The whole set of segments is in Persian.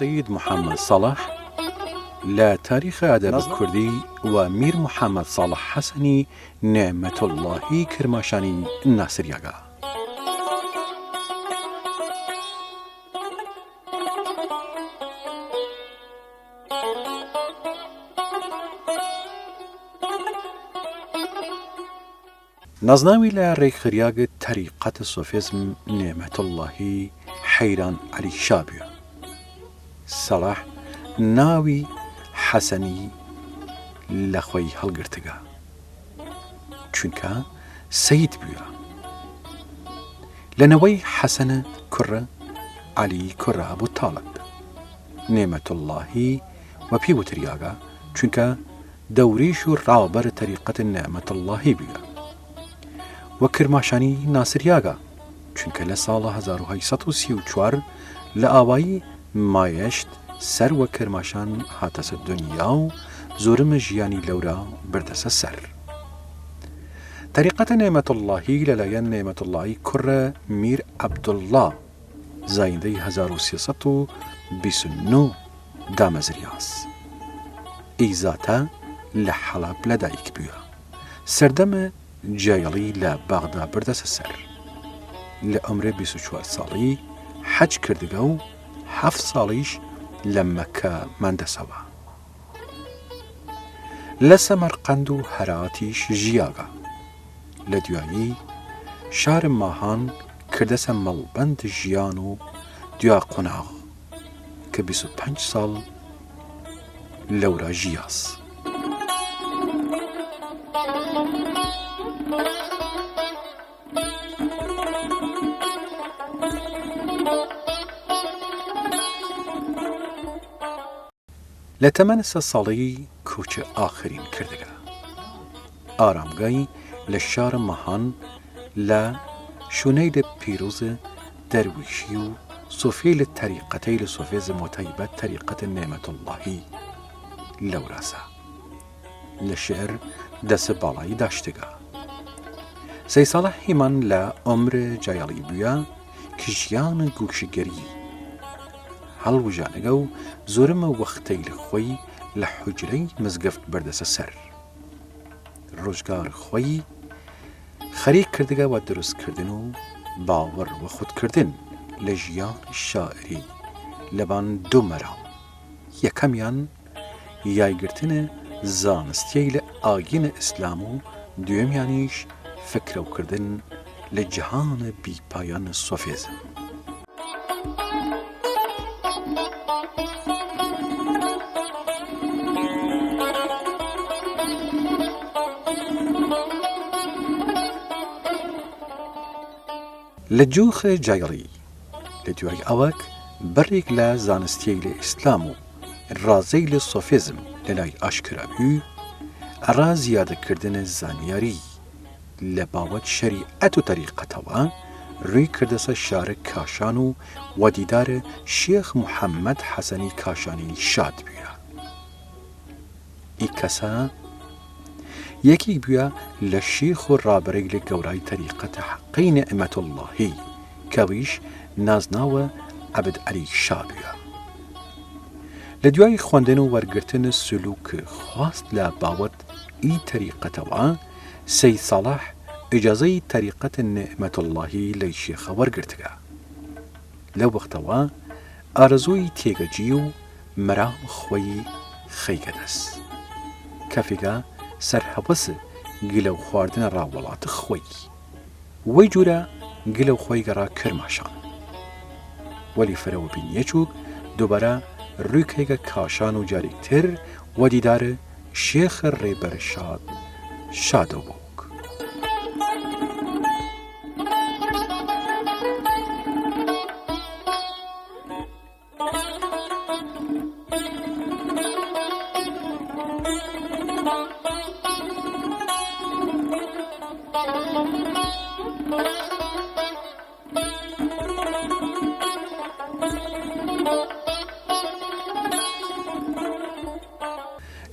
سيد محمد صالح لا تاريخ أدب الكردي ومير محمد صالح حسني نعمة الله كرماشاني الناصر ياغا. نظناوي لا ريخرياغ طريقة الصوفيزم نعمة الله حيران علي شابيو صلاح ناوي حسني لخوي هلگرتگا چونکا سيد بيا لنوي حسن كرة علي كرة أبو طالب نعمة الله وبيوترياغا چونكا دوريش رابر طريقة نعمة الله بيا وكرماشاني ناصر ياغا چونکە لە ساڵە 1934 لە ئاوایی مایەشت سەر وە کەرماشان هاتەسە دنیا و زۆرمە ژیانی لەورە بردەسە سەر. طریقەتە نێمەت اللهی لەلایەن نێمەت اللهی کوڕە میر عەبدوڵڵا زایندەی 1329 دامەزریاس. ئیزاتە لە حەڵەب لەدایک بووە. سەردەمە جایەڵی لە باغدا بردەسە سەر. لە عمرێ 24 ساڵی حەج کردگە و 7 ساڵیش لە مەکە ماندەسەوە. لە سەمەرقەند و هەراتیش ژیاگە. لە دوایی شارە ماهان کردەسە مەڵبەند ژیان و دوا قۆناغ کە 25 ساڵ لەورە ژیاس. لە تەمەنە 3 ساڵی کۆچە ئاخرین کردگە. ئارامگای لە شارە مەهان لە شوونەی لە پیرۆزە دەرویشی و سۆفیەی لە تەریقەتەی لە سۆفێزم و تایبەت تەریقەتە نێمەت اللهی لەوراسە. لە شێعر دەسە باڵایی داشتگە. 3 ساڵە هیمان لە عمرە جایەڵی بووە کە ژیانە گوکشگەری هەڵوژانەگە و زۆرمە وەختەی لە خۆی لە حوجرەی مزگەفت بردەسە سەر. ڕۆژگار خۆی خەریک کردگە و دروستکردن و باوەڕ وە خودکردن لە ژیان شاعری لەبان دوو مەرام. یەکەمیان یایگرتنە زانستیەی لە ئاگینە ئیسلام و دوێمیانیش فکرەوکردن لە جیهانە بیپایان سۆفێزم. لە جووخە جایەڵی لە دوای ئەوەک بەڕێک لە زانستیەی لە ئیسلام و ڕازەی لە سۆفێزم لەلای ئاشکرا بوو، ئەڕا زیادەکردنە زانیاری لە بابەت شەریعەت و تەریقەتەوە ڕووی کردەسە شارە کاشان و وەدیدارە شێخ محەممەد حەسەنی کاشانی شاد بووە. ئی کەسە یەکێک بووە لە شێخ و ڕابرەی لە گەورای تەریقەتە حەقەی نێمەت اللهی کەویش نازناوە عەبد عەلی شا بووە. لە دوای خوێندن و وەرگرتن سلووک خواست لە باوەت ئی تەریقەتەوە سەید ساڵح ئیجازەی تەریقەتە نێمەت اللهی لەی شێخە وەرگرتگە. لەو وەختەوە ئارەزووی تێگەجی و مەرام خۆی خەیگە دەست. کەفیگە سەرهەوەسە گلە و خواردنە ڕاوەڵاتە خۆی. وەی جورە گلە و خۆی گەڕا کرماشان. وەلی فەرەوە بینیە چووک دووبارە ڕووکێگە کاشان و جارێکتر وەدیدارە شێخە ڕێبەر شادە بووک.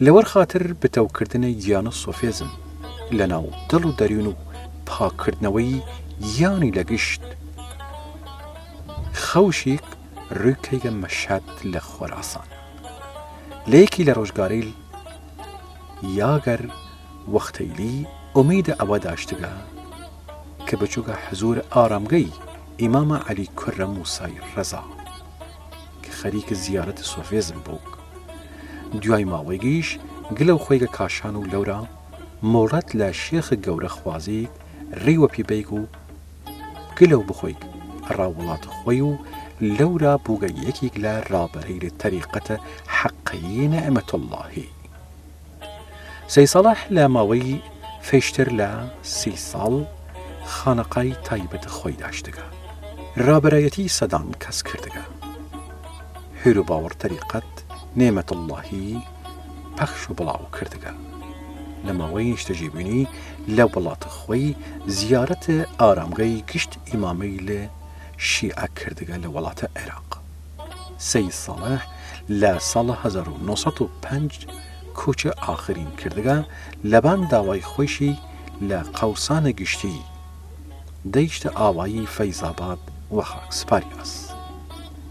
لەوەر خاتر بتەوکردنە گیانە سۆفێزم لە ناو دڵ و دەریون و پاکردنەوەی یانی لە گشت خەوشێک ڕووکەیگە مەشهد لە خۆراسان لەیەکی لە ڕۆژگارەی یاگەر وەختەیلی ئومێدە ئەوە داشتگە کە بچووکە حزور ئارامگەی ئیمامە عەلی کوڕە موسای ڕەزا کە خەریکە زیارەتە سۆفێزم بووک دوای ماوەیگیش گلەو خۆیگە کاشان و لەورا مۆڵەت لە شێخە گەورە خوازیک ڕێوە پێبەیک و گلەو بخۆیک ڕاوڵاتە خۆی و لەورا بووگە یەکێک لە ڕابەرەی لە تەریقەتە حەقەیی نەعمەتوڵڵاهی سەی ساڵح لە ماوەی فێشتر لە 30 ساڵ خانەقای تایبەتە خۆی داشتگە ڕابەرایەتی سەدان کەس کردگە هێر و باوەڕ تەریقەت نێمەتوڵڵاهی پەخش و بڵاو کردگە لە ماوەی شتەژیبوونی لە وڵاتە خۆی زیارەتە ئارامگەی گشت ئیمامەی لێ شیعە کردگە لە وڵاتە عێراق سەی ساڵح لە ساڵە 1905 کوچە ئاخرین کردگە لەبان داوای خۆشی لە قەوسانە گشتی دەیشتە ئاوایی فەیزاباد و خاکسپاریاس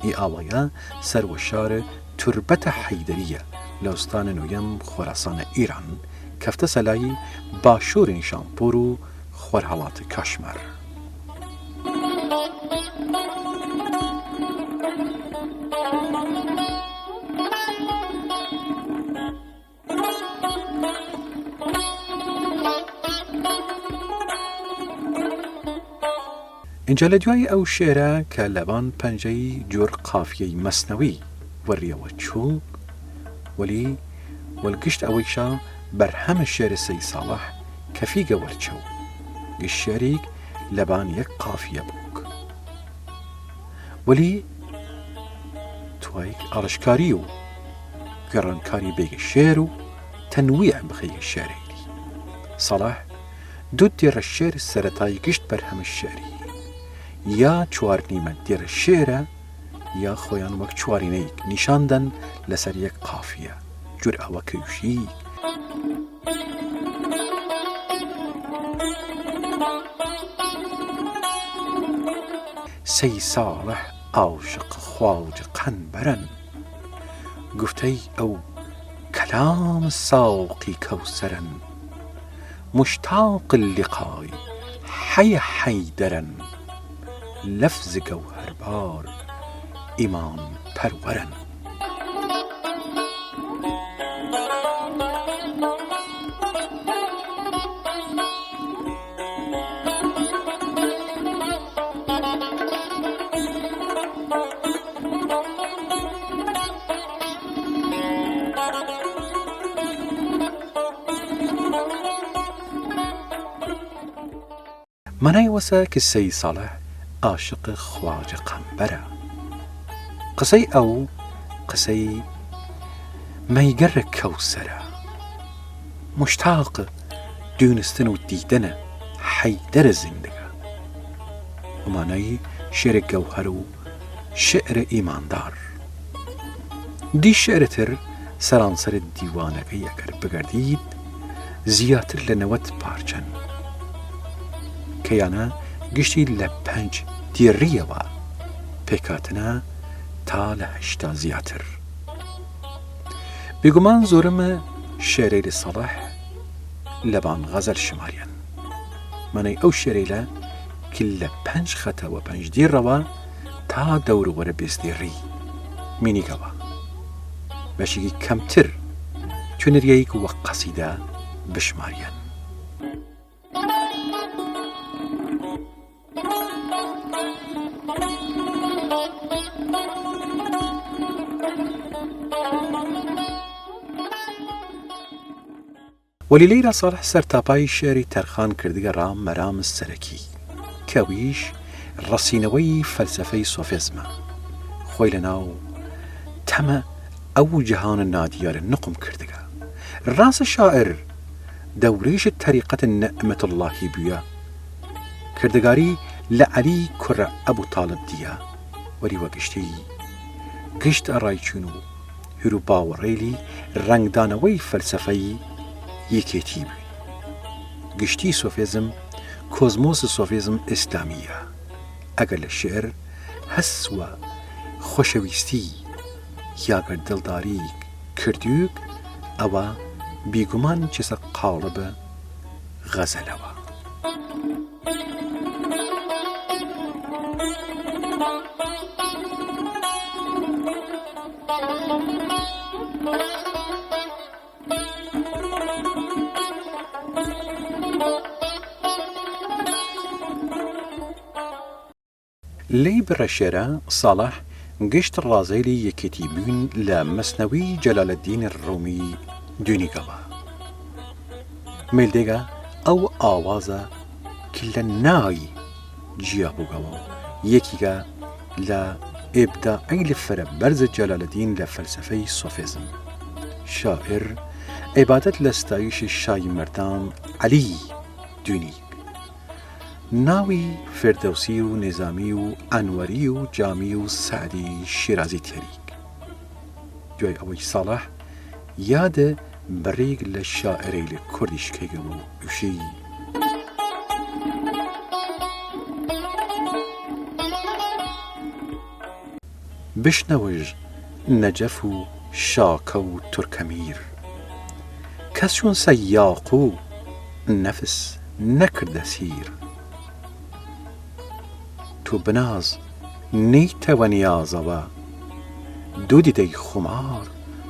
ئی ئاوایە سەروەشارە توربەتە حەیدەریە لە ئوستانە نوێیەم خۆراسانە ئیران کەفتە سەلایی باشوورین شامپۆر و خۆرهەڵاتە کاشمەر اینجا لە دوای ئەو شێرە کە لەبان پەنجەی جۆر قافیەی مەسنەوی وەڕیەوە چوو وەلی وەلگشت ئەوەیشا بەرهەمە شێرە سەی ساڵح کەفیگە وەرچەو گشت شێریک لەبان یەک قافیە بووک وەلی توایک ئاڵشکاری و گەڕانکاری بێگە شێر و تەنویع بخەیە شێرێکی ساڵح دوو دێڕە شێر سەرەتای گشت بەرهەمە شێری یا چوارنیمە دێرە شێرە یا خۆیان وەک چوارینەیەک نیشاندن لەسەر یەک قافیە جور ئەوە کەوشی سەی ساڵح عاشق خواجە قەنبەرن گفتەی ئەو کەلام ساقی کەوسەرن مشتاق اللقای حەیە حەیدەرن لەفز گەوهەربار ئیمان پەروەرن مەنای وەسە کە سەی ساڵح عاشق خواجە قەنبەرە قسەی ئەو قسەی مەیگەڕە کەوسەرە مشتاق دوونستن و دیدنە حەیدەرە زیندگە ومانای شێرە گەوهەر و شعرە ئیماندار دی شعرەتر سەرانسەر دیوانەکەی ئەگەر بگەردید زیاتر لە 90 پارچەن کەیانە گشتی لە 5 دیڕیەوە پێکاتنە تا لە 80 زیاتر بێگومان زۆرمە شێرەی لە سەڵح لەبان غەزەل شماریان مەنەی ئەو شێرەی لە کل لە 5 خەتەوە 5 دیڕەوە تا دەوروبەرە 20 دیڕی مینیگەوە بەشێکی کەمتر چونەریەیەک وە قەسیدە بشماریان وەلی لەیرە ساڵح سەرتاپای شێری تەرخان کردگە ڕام مەرام سەرەکی کەویش ڕەسینەوەی فەلسەفەی سۆفێزمە خۆی لە ناو تەمە ئەو جەهانە نادیارە نقم کردگە ڕاستە شاعر دەورەیشت تەریقەتە نەعمەتوڵڵاهی بووە کردگاری لە عەلی کوڕە ئەبوو تاڵب دیە وەری وەگشتی گشت ئەڕایچوون و هێر و باوەڕێلی ڕەنگدانەوەی فەلسەفەی یەکێتی بووین گشتی سۆفێزم کۆزمۆس سۆفێزم ئیسلامیە ئەگەر لە شێر هەسوە خۆشەویستی یاگەر دڵداری کردووک ئەوە بیگومان چێسە قاڵبە غەزەلەوە. لی بڕەشێرە ساڵح گشت ڕازەیلی یەکێتی بوون لە مەسنەوی جەلالەددین ڕوومی دوونیگەوە. مێلدێگە ئەو ئاوازە کە لە ناوی جیا بووگەوە یەکیگە لە ئێبداعی لە فرە بەرزە جەلالەددین لە فەلسەفەی سۆفیزم. شاعر عیبادەت لە ستایشی شای مەردان عەلی دوونیگ، ناوی فردەوسی و نێزامی و ئەنوەری و جامی و سعدی شیرازی تێریک. دوای ئەوەی ساڵح یادە بەڕێک لە شاعرەی لە کوردیش کەیگەوە و وشی بشنەوەژ نەجەف و شاکە و تورکەمیر، کەس چوون سەیاق و نەفس نەکردە سیر. تو بناز نیتەوە نیازەوە، دوو دیدەی خومار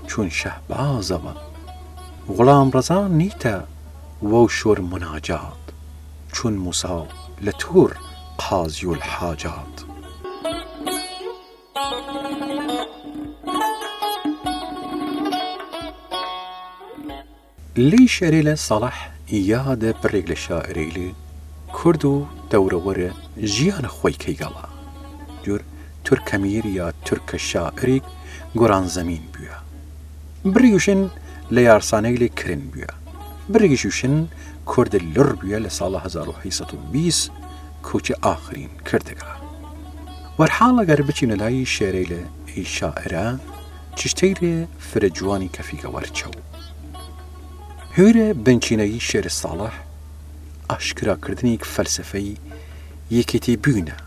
چون شەهبازەوە. غوڵام ڕەزا نیتە وەو شۆر مناجات، چون موسا لە توور قازی الحاجات. لی شعرێ لە ساڵح یادە بڕێک لە شاعرەی لێ کورد و دەورەوەرە ژیانە خۆی کەیگەڵا. جور تورکەمیر یا تورکە شاعرێک گۆران زەمین بووە. بڕیوشن لە یارسانەی لێ کرن بووە. بڕیگەشوشن کوردە لڕ بووە لە ساڵە 1820 کۆچی ئاخرین کردەکە. وەرحاڵ ئەگەر بچینە لای شێرەی لە ئەی شاعرە چشتەی لێ فرە جوانی کەفیگە وەرچەو. هێرە بنچینەی شێر ساڵح ئاشکراکردنی فەلسەفەی یەکێتی بوونە.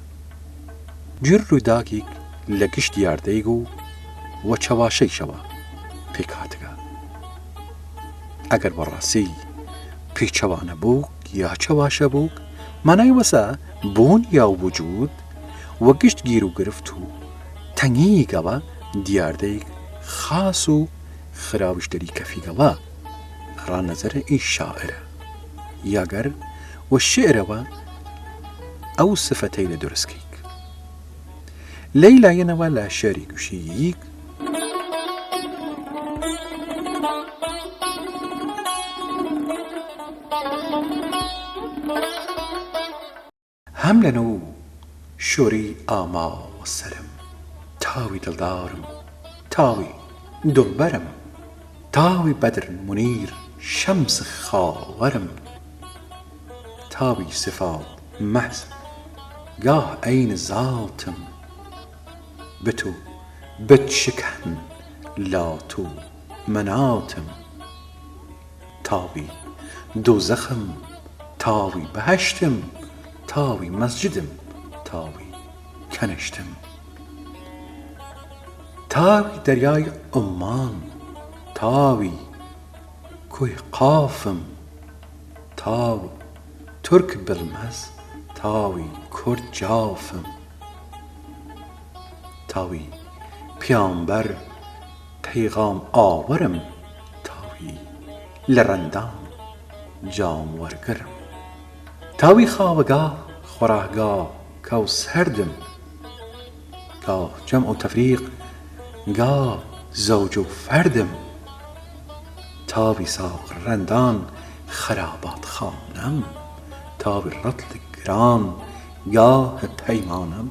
جر ڕووداکێک لە گشت یاردەیگ و وە چەواشەیشەوە پێک هاتگە. ئەگەر بەڕاستی پێچەوانە بووک یا چەواشە بووک مانای وەسە بوون یا وجود وە گشت گیر و گرفت و تەنگیگەوە دیاردەیک خاس و خراوشتەری کەفیگەوە ڕانەزەرە ئەی شاعرە یاگەر وە شێرەوە ئەو سفەتەی لە دروستکەیک. لەیلایەنەوە لە شێری گوشییک هەم لەنەو شۆری ئاما سەرم، تاوی دڵدارم تاوی دڵبەرم، تاوی بەدر منیر شەمس خاوەرم، تاوی سفات مەحز گاه عین زاتم، بتو بتشکن لات و مناتم، تاوی دوزەخم تاوی بەهەشتم، تاوی مەسجدم تاوی کەنشتم، تاوی دەریای عومان، تاوی کوی قافم، تاو تورک بڵمەز، تاوی کورد جافم، تاوی پیامبەر پەیغام ئاوەرم، تاوی لە ڕەندان جام وەرگرم، تاوی خاوەگاه خۆراهگاه کەوسەردم، گاه جەمع و تەفریق گاه زەوج و فەردم، تاوی ساق ڕەندان خەرابات خانەم، تاوی ڕەتڵ گران گاه پەیمانم،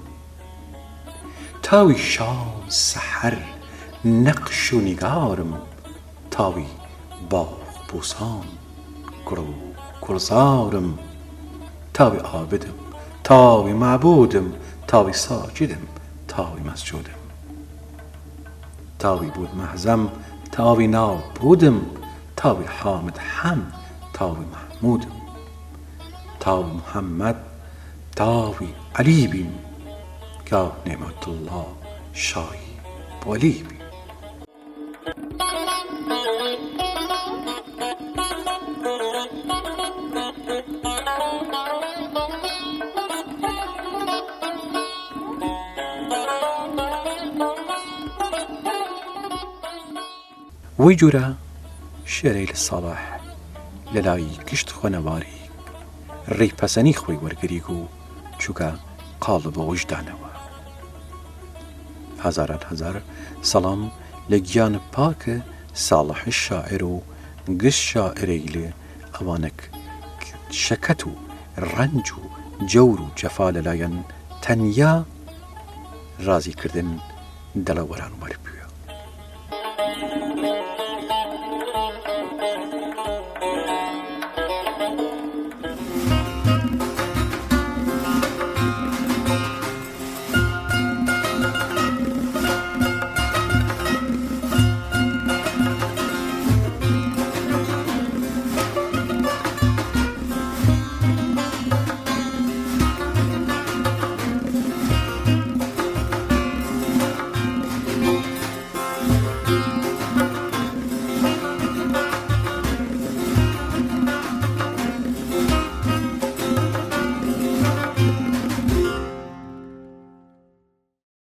تاوی شام سەحەر نەقش و نیگارم، تاوی باغ بووسان گوڵ و گوڵزارم، تاوی عابدم تاوی معبودم، تاوی ساجدم تاوی مەسجودم، تاوی بود مەحزەم تاوی نابودم، تاوی حامد هەم تاوی مەحمودم، تاوی محەممەد تاوی عەلی بیم، گاه نێمەتوڵڵا شای بۆلی بی. وەی جۆرە شێرەی لە ساڵح لە لای گشت خۆنەواری ڕێی پەسەنی خۆی وەرگریک و چووکە قاڵە بە وجدانەوە. هەزاران هەزار سەڵام لە گیانە پاکە ساڵح شاعر و گشت شاعرەی لێ ئەوانەک شەکەت و ڕەنج و جەور و جەفا لەلایەن تەنیا ڕازیکردن دەڵەوەران وەرب.